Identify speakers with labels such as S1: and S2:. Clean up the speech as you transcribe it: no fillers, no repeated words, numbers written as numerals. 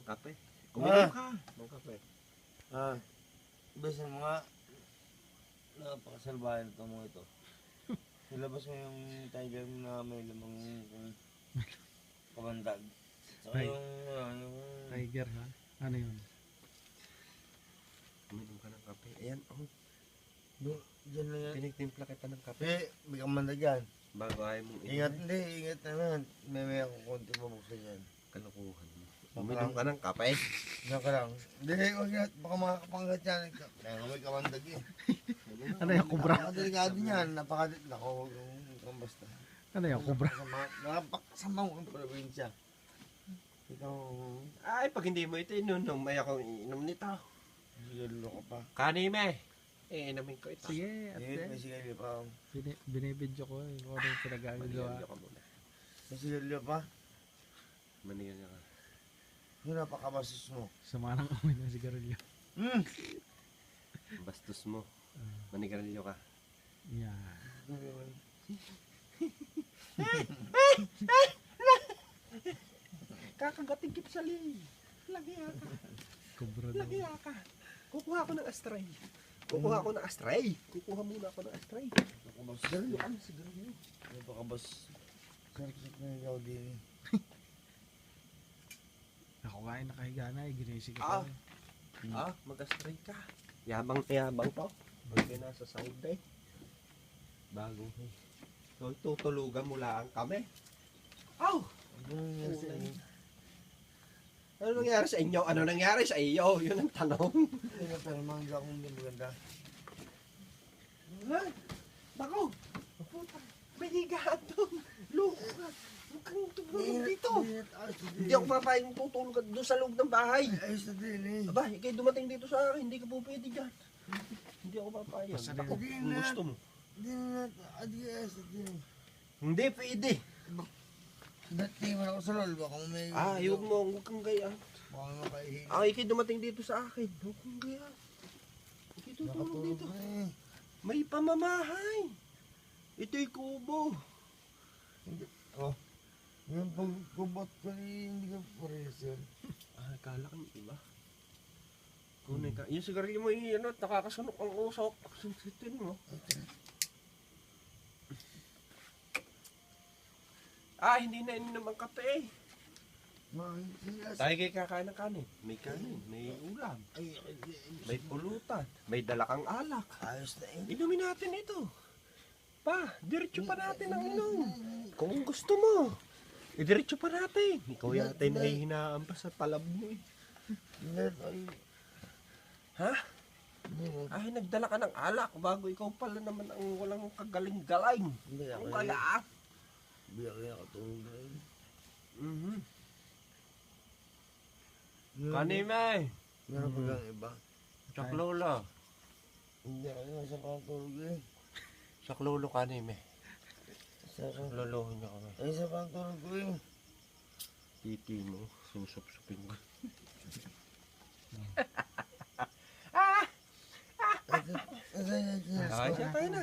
S1: kape. Kuminom ka ng kape.
S2: Besan mo nga, napakasalbahan ito mo ito. Nilabas mo yung tiger na may lamang kabandag. Saka yung
S3: Tiger ha? Ano yun?
S1: Kuminom ka ng kape. Ayan, oh.
S2: Diyan lang yan.
S1: Pinigtimpla kita ng kape.
S2: May kabandag yan.
S1: Bago ayaw mong
S2: Ingat, hindi, ingat naman. May akong konti mabuksan yan.
S1: Kalokohan mo. Kuminom ka ng kape.
S2: Diyan ka lang. Hindi, huwag yan. Baka makakapanggat yan. Kaya nga may kabandag eh.
S3: Ano yung kubra?
S2: Napakadelikado niyan. Nako, yung basta.
S3: Ano yung kubra?
S2: Napakasamang ang probinsya. Ikaw,
S1: Ay, pag hindi mo ito inunom, may akong iinom nito.
S2: siguro ka pa.
S1: Kanime. Iinamin ko ito.
S3: Sige,
S2: May
S3: ate.
S2: sigarilyo pa.
S3: Binibidyo ko eh. Kung ano yung pinagagawa.
S1: Manigyan ka muna.
S2: May sigarilyo pa.
S1: Manigyan ka.
S2: Yung napakabasos mo.
S3: Sama ng amoy ng sigarilyo.
S1: Bastos mo. Manigarilyo ka.
S3: Yan.
S1: Kakagating kip sa li. Lagya ka.
S3: Kubra daw.
S1: Lagya ka. Kukuha ko ng astray. Kukuha ko ng astray. Kukuha muna ako ng astray.
S2: Napakabas.
S1: Sigarilyo ka. Sigarilyo.
S2: Napakabas. Sarkit na ikaw din.
S3: Ako nga ay nakahiga na eh. Ginising
S1: Ah.
S3: ko.
S1: Mag-astray ka. Yabang to. Pag nasa side eh. Bago. So, tutulugan mo lang kami. Aw!
S2: Ano nangyari sa inyo?
S1: Ano nangyari sa iyo? Yun ang tanong.
S2: Kaya pero mangga akong hindi maganda.
S1: Ha? Bako! Puta! May higaan doon! Loko ka! Huwag kang tutulog dito! Hindi ako papayag tutulog ka doon sa loob ng bahay.
S2: Ayos na din eh.
S1: Aba, ikay dumating dito sa akin. Hindi ka po pwede dyan. Hindi ako papayag.
S3: Basta
S1: Ako,
S2: din.
S1: kung gusto mo.
S2: Hindi na, ayos na din.
S1: Hindi pwede.
S2: Dati man ako sa lol, baka may...
S1: Huwag kang gaya.
S2: Baka makahihin.
S1: Ikay dumating dito sa akin. Huwag kang gaya. Ikay tutulog dito.
S2: eh.
S1: May pamamahay. Ito'y kubo.
S2: Yung pagkubot ko hindi ka parehas yun.
S1: Kala kang iba. Kunay ka. Yung sigarilyo mo yung nakakasunok ang usok. Sunsitin mo. Hindi na ininom ang kape eh. Tayo kayo kakain ng kanin. May kanin, may ulam, may pulutan, may dala kang alak.
S2: Ayos na eh.
S1: Inumin natin ito. Diretso pa natin ang inom. Kung gusto mo, diretso pa natin. Ikaw yata ay nahihinaan pa sa talab mo eh. Ha? Nagdala ka ng alak bago ikaw pala naman ang walang kagaling-galing.
S2: Hindi ako
S1: Ang kaya.
S2: Biyak na katulog na yun.
S1: Kanime.
S2: Meron pa kang iba.
S1: Saklolo.
S2: Hindi ako yung sa pangtulog eh.
S1: Saklolo kanime.
S2: Sarap.
S1: Lolohin niyo kami.
S2: Ay, sa pangtulog ko eh.
S1: Titi mo, susup-supin ko.
S2: Ay, siya tayo na.